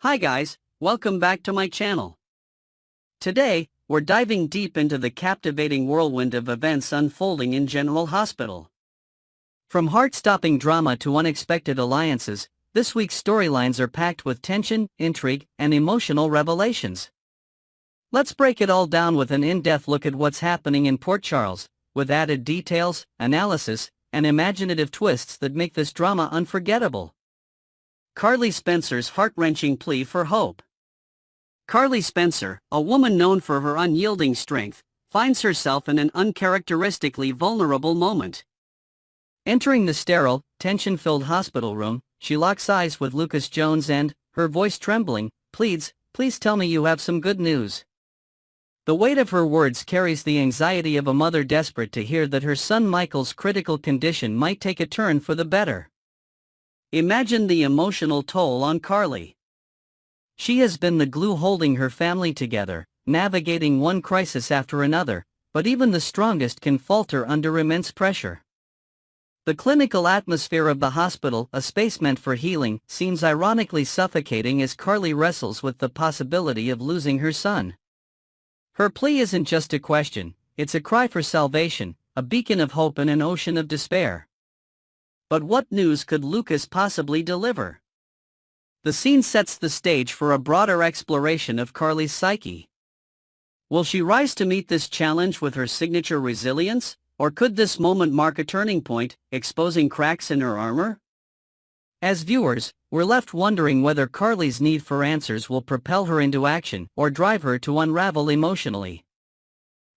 Hi guys, welcome back to my channel. Today, we're diving deep into the captivating whirlwind of events unfolding in General Hospital. From heart-stopping drama to unexpected alliances, this week's storylines are packed with tension, intrigue, and emotional revelations. Let's break it all down with an in-depth look at what's happening in Port Charles, with added details, analysis, and imaginative twists that make this drama unforgettable. Carly Spencer's heart-wrenching plea for hope. Carly Spencer, a woman known for her unyielding strength, finds herself in an uncharacteristically vulnerable moment. Entering the sterile, tension-filled hospital room, she locks eyes with Lucas Jones and, her voice trembling, pleads, "Please tell me you have some good news." The weight of her words carries the anxiety of a mother desperate to hear that her son Michael's critical condition might take a turn for the better. Imagine the emotional toll on Carly. She has been the glue holding her family together, navigating one crisis after another, but even the strongest can falter under immense pressure. The clinical atmosphere of the hospital, a space meant for healing, seems ironically suffocating as Carly wrestles with the possibility of losing her son. Her plea isn't just a question, it's a cry for salvation, a beacon of hope in an ocean of despair. But what news could Lucas possibly deliver? The scene sets the stage for a broader exploration of Carly's psyche. Will she rise to meet this challenge with her signature resilience, or could this moment mark a turning point, exposing cracks in her armor? As viewers, we're left wondering whether Carly's need for answers will propel her into action or drive her to unravel emotionally.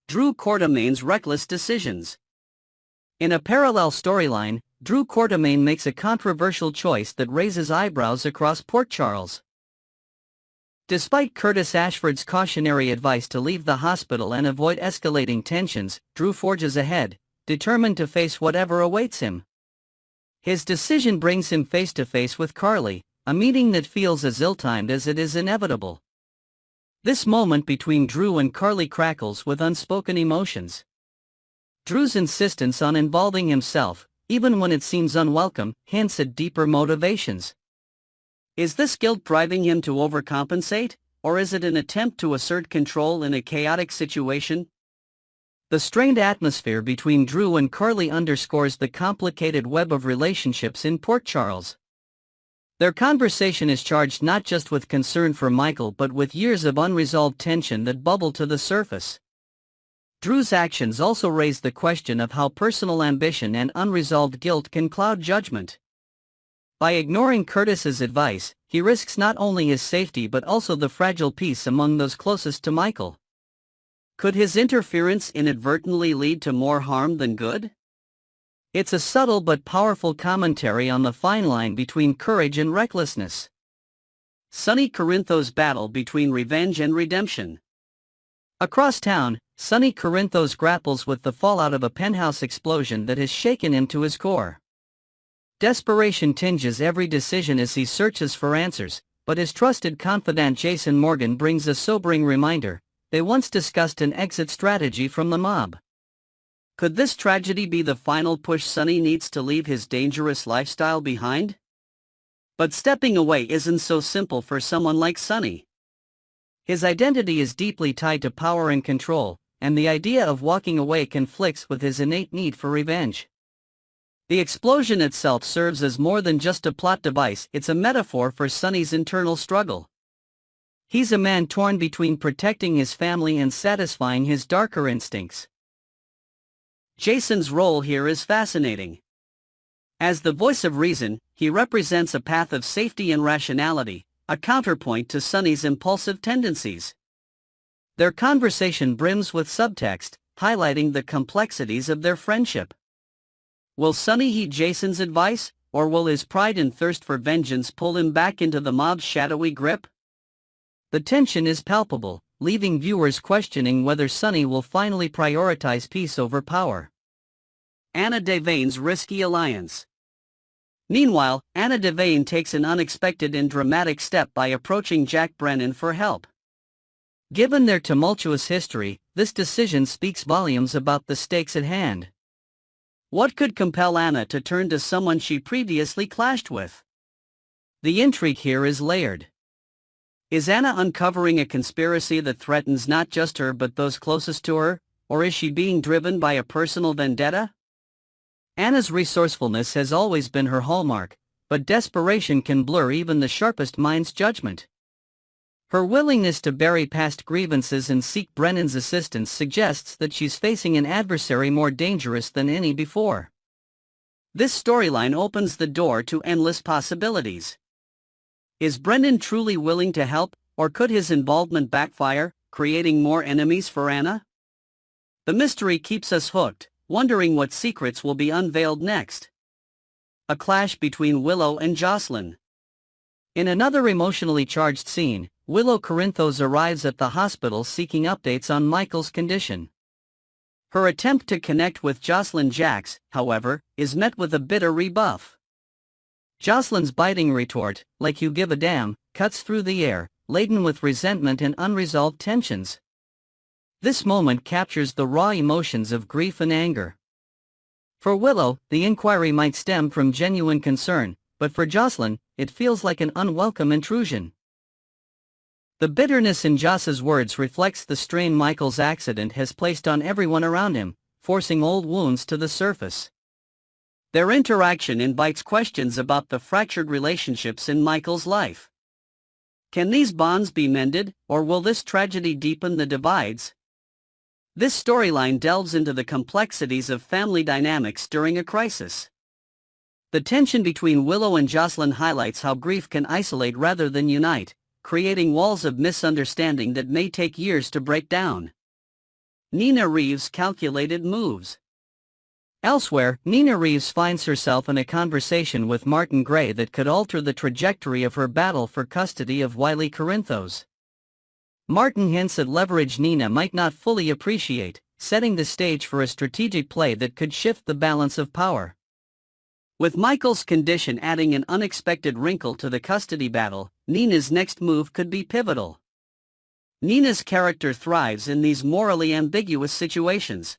Drew Quartermaine's reckless decisions. In a parallel storyline, Drew Quartermaine makes a controversial choice that raises eyebrows across Port Charles. Despite Curtis Ashford's cautionary advice to leave the hospital and avoid escalating tensions, Drew forges ahead, determined to face whatever awaits him. His decision brings him face to face with Carly, a meeting that feels as ill-timed as it is inevitable. This moment between Drew and Carly crackles with unspoken emotions. Drew's insistence on involving himself, even when it seems unwelcome, hints at deeper motivations. Is this guilt driving him to overcompensate, or is it an attempt to assert control in a chaotic situation? The strained atmosphere between Drew and Carly underscores the complicated web of relationships in Port Charles. Their conversation is charged not just with concern for Michael but with years of unresolved tension that bubble to the surface. Drew's actions also raise the question of how personal ambition and unresolved guilt can cloud judgment. By ignoring Curtis's advice, he risks not only his safety but also the fragile peace among those closest to Michael. Could his interference inadvertently lead to more harm than good? It's a subtle but powerful commentary on the fine line between courage and recklessness. Sonny Corinthos' battle between revenge and redemption. Across town, Sonny Corinthos grapples with the fallout of a penthouse explosion that has shaken him to his core. Desperation tinges every decision as he searches for answers, but his trusted confidant Jason Morgan brings a sobering reminder: they once discussed an exit strategy from the mob. Could this tragedy be the final push Sonny needs to leave his dangerous lifestyle behind? But stepping away isn't so simple for someone like Sonny. His identity is deeply tied to power and control, and the idea of walking away conflicts with his innate need for revenge. The explosion itself serves as more than just a plot device, it's a metaphor for Sonny's internal struggle. He's a man torn between protecting his family and satisfying his darker instincts. Jason's role here is fascinating. As the voice of reason, he represents a path of safety and rationality, a counterpoint to Sonny's impulsive tendencies. Their conversation brims with subtext, highlighting the complexities of their friendship. Will Sonny heed Jason's advice, or will his pride and thirst for vengeance pull him back into the mob's shadowy grip? The tension is palpable, leaving viewers questioning whether Sonny will finally prioritize peace over power. Anna Devane's risky alliance. Meanwhile, Anna Devane takes an unexpected and dramatic step by approaching Jack Brennan for help. Given their tumultuous history, this decision speaks volumes about the stakes at hand. What could compel Anna to turn to someone she previously clashed with? The intrigue here is layered. Is Anna uncovering a conspiracy that threatens not just her but those closest to her, or is she being driven by a personal vendetta? Anna's resourcefulness has always been her hallmark, but desperation can blur even the sharpest mind's judgment. Her willingness to bury past grievances and seek Brennan's assistance suggests that she's facing an adversary more dangerous than any before. This storyline opens the door to endless possibilities. Is Brennan truly willing to help, or could his involvement backfire, creating more enemies for Anna? The mystery keeps us hooked, wondering what secrets will be unveiled next. A clash between Willow and Jocelyn. In another emotionally charged scene, Willow Corinthos arrives at the hospital seeking updates on Michael's condition. Her attempt to connect with Jocelyn Jax, however, is met with a bitter rebuff. Jocelyn's biting retort, "Like you give a damn," cuts through the air, laden with resentment and unresolved tensions. This moment captures the raw emotions of grief and anger. For Willow, the inquiry might stem from genuine concern, but for Jocelyn, it feels like an unwelcome intrusion. The bitterness in Joss's words reflects the strain Michael's accident has placed on everyone around him, forcing old wounds to the surface. Their interaction invites questions about the fractured relationships in Michael's life. Can these bonds be mended, or will this tragedy deepen the divides? This storyline delves into the complexities of family dynamics during a crisis. The tension between Willow and Jocelyn highlights how grief can isolate rather than unite, creating walls of misunderstanding that may take years to break down. Nina Reeves' calculated moves. Elsewhere, Nina Reeves finds herself in a conversation with Martin Gray that could alter the trajectory of her battle for custody of Wiley Corinthos. Martin hints at leverage Nina might not fully appreciate, setting the stage for a strategic play that could shift the balance of power. With Michael's condition adding an unexpected wrinkle to the custody battle, Nina's next move could be pivotal. Nina's character thrives in these morally ambiguous situations.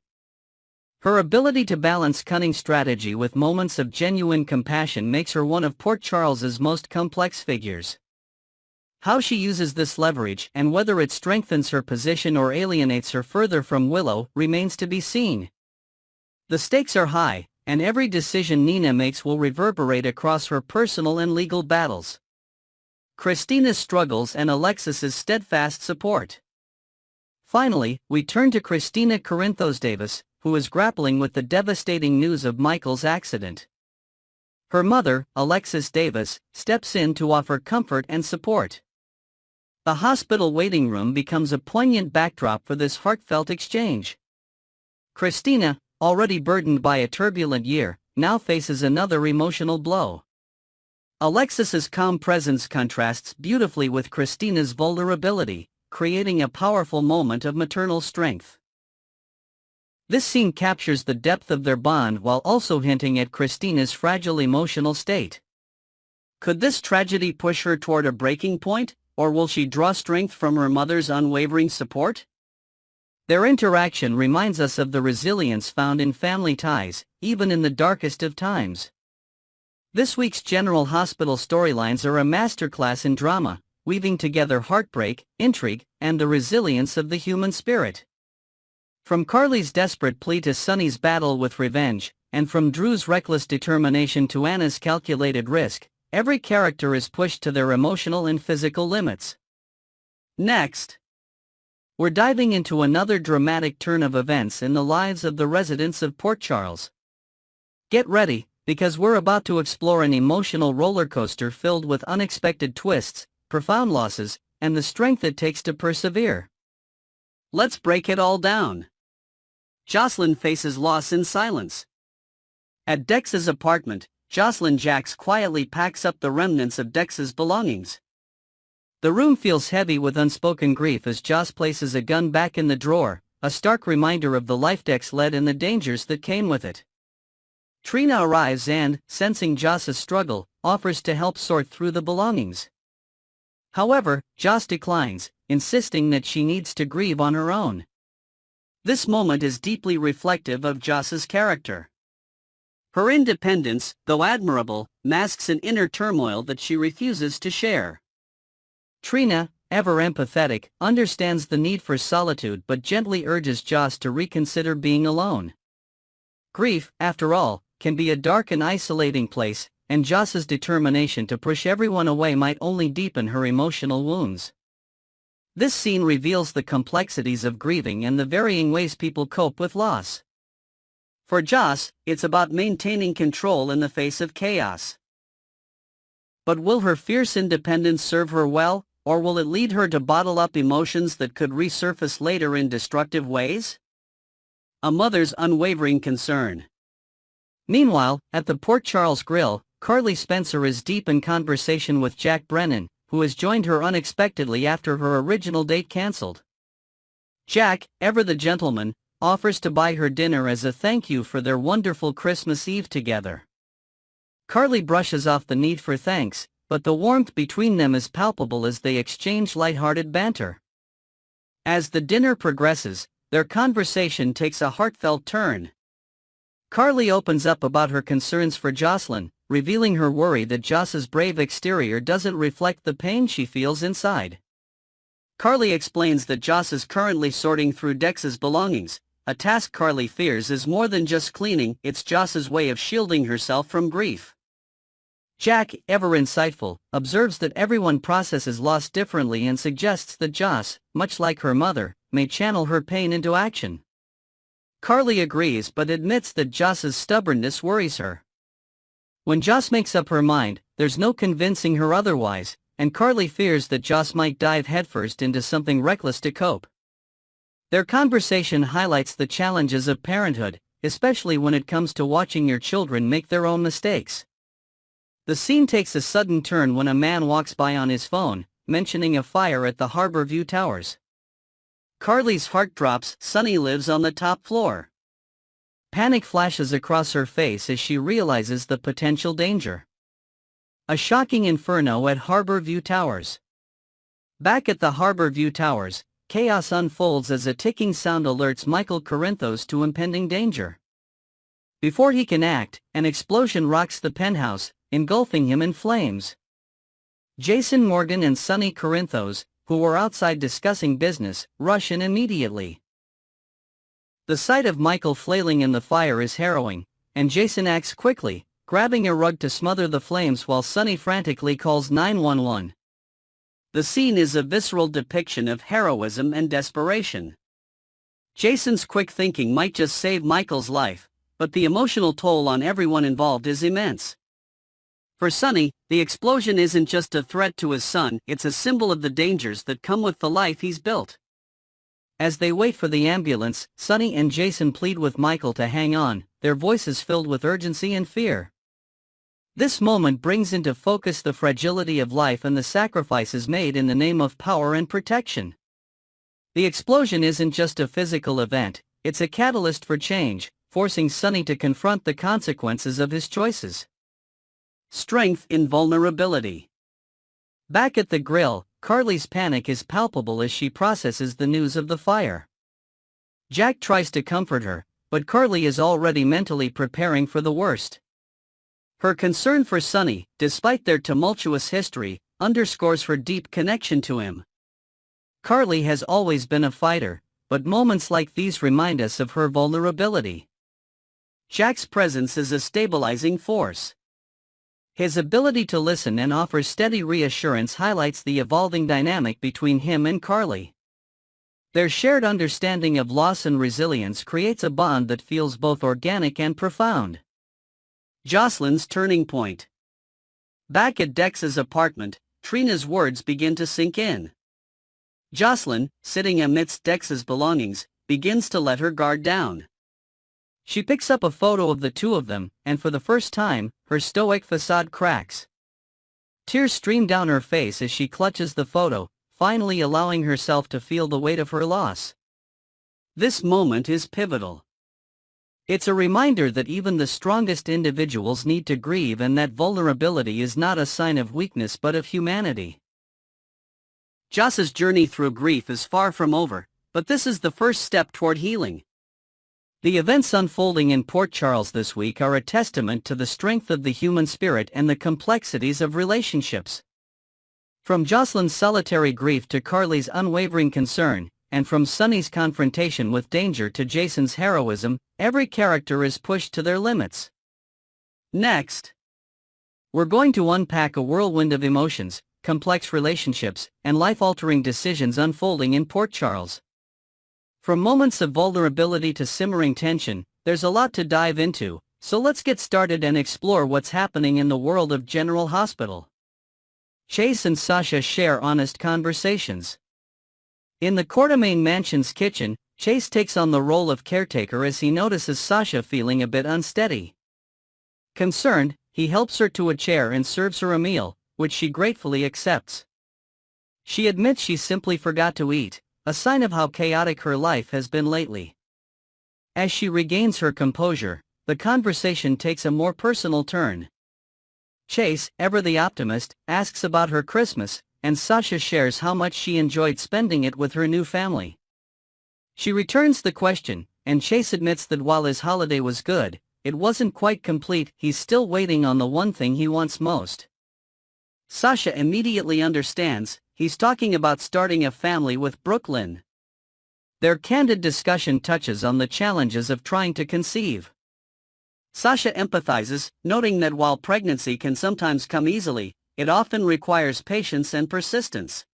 Her ability to balance cunning strategy with moments of genuine compassion makes her one of Port Charles's most complex figures. How she uses this leverage and whether it strengthens her position or alienates her further from Willow remains to be seen. The stakes are high, and every decision Nina makes will reverberate across her personal and legal battles. Christina's struggles and Alexis's steadfast support. Finally, we turn to Christina Corinthos Davis, who is grappling with the devastating news of Michael's accident. Her mother, Alexis Davis, steps in to offer comfort and support. The hospital waiting room becomes a poignant backdrop for this heartfelt exchange. Christina, already burdened by a turbulent year, now faces another emotional blow. Alexis's calm presence contrasts beautifully with Christina's vulnerability, creating a powerful moment of maternal strength. This scene captures the depth of their bond while also hinting at Christina's fragile emotional state. Could this tragedy push her toward a breaking point, or will she draw strength from her mother's unwavering support? Their interaction reminds us of the resilience found in family ties, even in the darkest of times. This week's General Hospital storylines are a masterclass in drama, weaving together heartbreak, intrigue, and the resilience of the human spirit. From Carly's desperate plea to Sonny's battle with revenge, and from Drew's reckless determination to Anna's calculated risk, every character is pushed to their emotional and physical limits. Next, we're diving into another dramatic turn of events in the lives of the residents of Port Charles. Get ready, because we're about to explore an emotional roller coaster filled with unexpected twists, profound losses, and the strength it takes to persevere. Let's break it all down. Jocelyn faces loss in silence. At Dex's apartment, Jocelyn Jax quietly packs up the remnants of Dex's belongings. The room feels heavy with unspoken grief as Joss places a gun back in the drawer, a stark reminder of the life Dex led and the dangers that came with it. Trina arrives and, sensing Joss's struggle, offers to help sort through the belongings. However, Joss declines, insisting that she needs to grieve on her own. This moment is deeply reflective of Joss's character. Her independence, though admirable, masks an inner turmoil that she refuses to share. Trina, ever empathetic, understands the need for solitude but gently urges Joss to reconsider being alone. Grief, after all, can be a dark and isolating place, and Joss's determination to push everyone away might only deepen her emotional wounds. This scene reveals the complexities of grieving and the varying ways people cope with loss. For Joss, it's about maintaining control in the face of chaos. But will her fierce independence serve her well, or will it lead her to bottle up emotions that could resurface later in destructive ways? A mother's unwavering concern. Meanwhile, at the Port Charles Grill, Carly Spencer is deep in conversation with Jack Brennan, who has joined her unexpectedly after her original date cancelled. Jack, ever the gentleman, offers to buy her dinner as a thank you for their wonderful Christmas Eve together. Carly brushes off the need for thanks, but the warmth between them is palpable as they exchange light-hearted banter. As the dinner progresses, their conversation takes a heartfelt turn. Carly opens up about her concerns for Jocelyn, revealing her worry that Joss's brave exterior doesn't reflect the pain she feels inside. Carly explains that Joss is currently sorting through Dex's belongings, a task Carly fears is more than just cleaning, it's Joss's way of shielding herself from grief. Jack, ever insightful, observes that everyone processes loss differently and suggests that Joss, much like her mother, may channel her pain into action. Carly agrees but admits that Joss's stubbornness worries her. When Joss makes up her mind, there's no convincing her otherwise, and Carly fears that Joss might dive headfirst into something reckless to cope. Their conversation highlights the challenges of parenthood, especially when it comes to watching your children make their own mistakes. The scene takes a sudden turn when a man walks by on his phone, mentioning a fire at the Harbor View Towers. Carly's heart drops. Sonny lives on the top floor. Panic flashes across her face as she realizes the potential danger. A shocking inferno at Harbor View Towers. Back at the Harbor View Towers, chaos unfolds as a ticking sound alerts Michael Corinthos to impending danger. Before he can act, an explosion rocks the penthouse, engulfing him in flames. Jason Morgan and Sonny Corinthos, who were outside discussing business, rush in immediately. The sight of Michael flailing in the fire is harrowing, and Jason acts quickly, grabbing a rug to smother the flames while Sonny frantically calls 911. The scene is a visceral depiction of heroism and desperation. Jason's quick thinking might just save Michael's life, but the emotional toll on everyone involved is immense. For Sonny, the explosion isn't just a threat to his son, it's a symbol of the dangers that come with the life he's built. As they wait for the ambulance, Sonny and Jason plead with Michael to hang on, their voices filled with urgency and fear. This moment brings into focus the fragility of life and the sacrifices made in the name of power and protection. The explosion isn't just a physical event, it's a catalyst for change, forcing Sonny to confront the consequences of his choices. Strength in vulnerability. Back at the grill, Carly's panic is palpable as she processes the news of the fire. Jack tries to comfort her, but Carly is already mentally preparing for the worst. Her concern for Sonny, despite their tumultuous history, underscores her deep connection to him. Carly has always been a fighter, but moments like these remind us of her vulnerability. Jack's presence is a stabilizing force. His ability to listen and offer steady reassurance highlights the evolving dynamic between him and Carly. Their shared understanding of loss and resilience creates a bond that feels both organic and profound. Jocelyn's turning point. Back at Dex's apartment, Trina's words begin to sink in. Jocelyn, sitting amidst Dex's belongings, begins to let her guard down. She picks up a photo of the two of them, and for the first time, her stoic facade cracks. Tears stream down her face as she clutches the photo, finally allowing herself to feel the weight of her loss. This moment is pivotal. It's a reminder that even the strongest individuals need to grieve and that vulnerability is not a sign of weakness but of humanity. Joss's journey through grief is far from over, but this is the first step toward healing. The events unfolding in Port Charles this week are a testament to the strength of the human spirit and the complexities of relationships. From Jocelyn's solitary grief to Carly's unwavering concern, and from Sonny's confrontation with danger to Jason's heroism, every character is pushed to their limits. Next, we're going to unpack a whirlwind of emotions, complex relationships, and life-altering decisions unfolding in Port Charles. From moments of vulnerability to simmering tension, there's a lot to dive into, so let's get started and explore what's happening in the world of General Hospital. Chase and Sasha share honest conversations. In the Quartermaine Mansion's kitchen, Chase takes on the role of caretaker as he notices Sasha feeling a bit unsteady. Concerned, he helps her to a chair and serves her a meal, which she gratefully accepts. She admits she simply forgot to eat, a sign of how chaotic her life has been lately. As she regains her composure, the conversation takes a more personal turn. Chase, ever the optimist, asks about her Christmas, and Sasha shares how much she enjoyed spending it with her new family. She returns the question, and Chase admits that while his holiday was good, it wasn't quite complete. He's still waiting on the one thing he wants most. Sasha immediately understands, he's talking about starting a family with Brooklyn. Their candid discussion touches on the challenges of trying to conceive. Sasha empathizes, noting that while pregnancy can sometimes come easily, it often requires patience and persistence.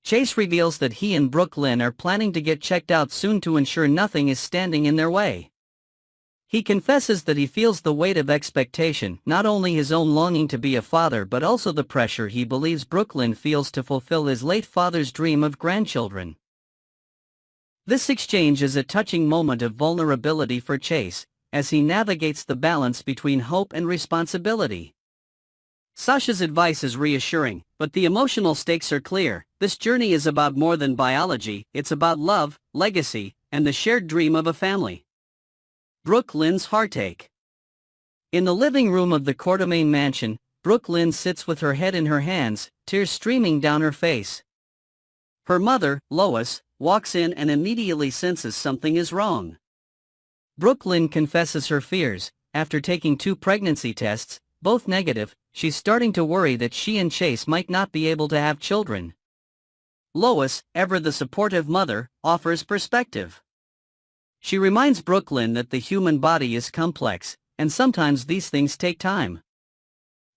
Chase reveals that he and Brooklyn are planning to get checked out soon to ensure nothing is standing in their way. He confesses that he feels the weight of expectation, not only his own longing to be a father but also the pressure he believes Brooklyn feels to fulfill his late father's dream of grandchildren. This exchange is a touching moment of vulnerability for Chase, as he navigates the balance between hope and responsibility. Sasha's advice is reassuring, but the emotional stakes are clear. This journey is about more than biology, it's about love, legacy, and the shared dream of a family. Brooklyn's heartache. In the living room of the Quartermaine Mansion, Brooklyn sits with her head in her hands, tears streaming down her face. Her mother, Lois, walks in and immediately senses something is wrong. Brooklyn confesses her fears. After taking 2 pregnancy tests, both negative, she's starting to worry that she and Chase might not be able to have children. Lois, ever the supportive mother, offers perspective. She reminds Brooklyn that the human body is complex, and sometimes these things take time.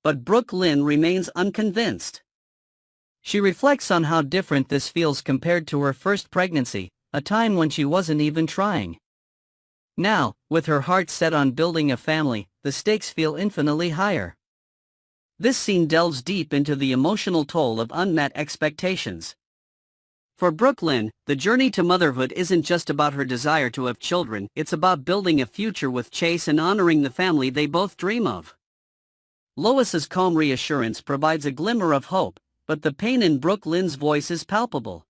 But Brooklyn remains unconvinced. She reflects on how different this feels compared to her first pregnancy, a time when she wasn't even trying. Now, with her heart set on building a family, the stakes feel infinitely higher. This scene delves deep into the emotional toll of unmet expectations. For Brooklyn, the journey to motherhood isn't just about her desire to have children, it's about building a future with Chase and honoring the family they both dream of. Lois's calm reassurance provides a glimmer of hope, but the pain in Brooklyn's voice is palpable.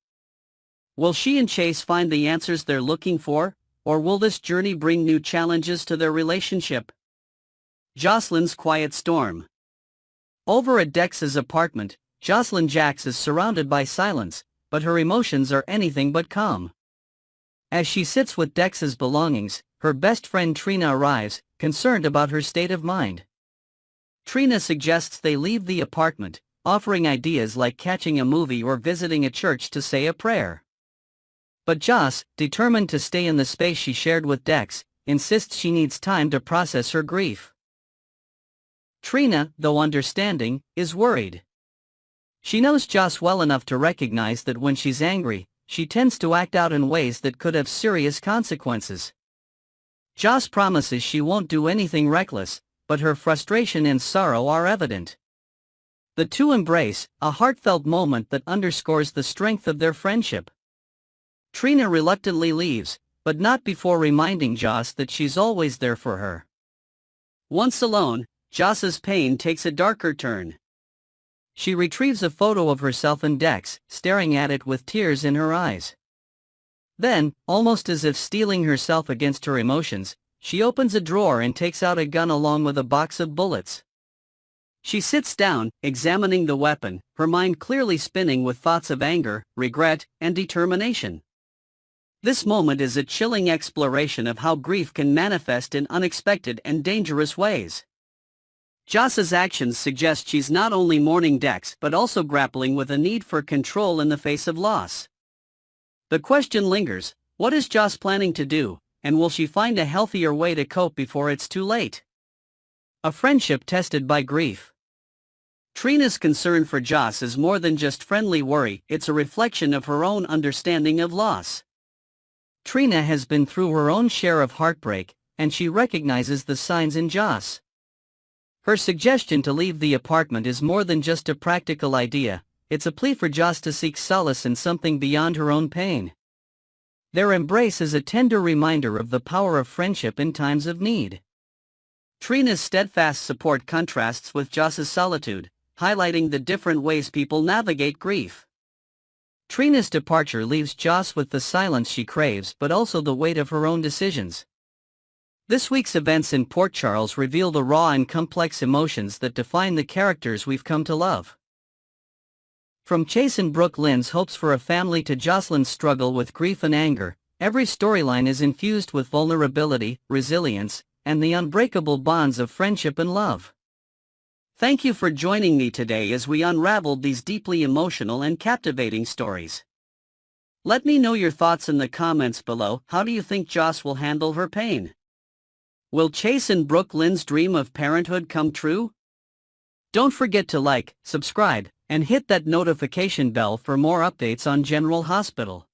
Will she and Chase find the answers they're looking for, or will this journey bring new challenges to their relationship? Jocelyn's quiet storm. Over at Dex's apartment, Jocelyn Jax is surrounded by silence, but her emotions are anything but calm. As she sits with Dex's belongings, her best friend Trina arrives, concerned about her state of mind. Trina suggests they leave the apartment, offering ideas like catching a movie or visiting a church to say a prayer. But Joss, determined to stay in the space she shared with Dex, insists she needs time to process her grief. Trina, though understanding, is worried. She knows Joss well enough to recognize that when she's angry, she tends to act out in ways that could have serious consequences. Joss promises she won't do anything reckless, but her frustration and sorrow are evident. The two embrace, a heartfelt moment that underscores the strength of their friendship. Trina reluctantly leaves, but not before reminding Joss that she's always there for her. Once alone, Joss's pain takes a darker turn. She retrieves a photo of herself and Dex, staring at it with tears in her eyes. Then, almost as if steeling herself against her emotions, she opens a drawer and takes out a gun along with a box of bullets. She sits down, examining the weapon, her mind clearly spinning with thoughts of anger, regret, and determination. This moment is a chilling exploration of how grief can manifest in unexpected and dangerous ways. Joss's actions suggest she's not only mourning Dex but also grappling with a need for control in the face of loss. The question lingers, what is Joss planning to do, and will she find a healthier way to cope before it's too late? A friendship tested by grief. Trina's concern for Joss is more than just friendly worry, it's a reflection of her own understanding of loss. Trina has been through her own share of heartbreak, and she recognizes the signs in Joss. Her suggestion to leave the apartment is more than just a practical idea, it's a plea for Joss to seek solace in something beyond her own pain. Their embrace is a tender reminder of the power of friendship in times of need. Trina's steadfast support contrasts with Joss's solitude, highlighting the different ways people navigate grief. Trina's departure leaves Joss with the silence she craves but also the weight of her own decisions. This week's events in Port Charles reveal the raw and complex emotions that define the characters we've come to love. From Chase and Brooke Lynn's hopes for a family to Jocelyn's struggle with grief and anger, every storyline is infused with vulnerability, resilience, and the unbreakable bonds of friendship and love. Thank you for joining me today as we unraveled these deeply emotional and captivating stories. Let me know your thoughts in the comments below. How do you think Joss will handle her pain? Will Chase and Brooke Lynn's dream of parenthood come true? Don't forget to like, subscribe, and hit that notification bell for more updates on General Hospital.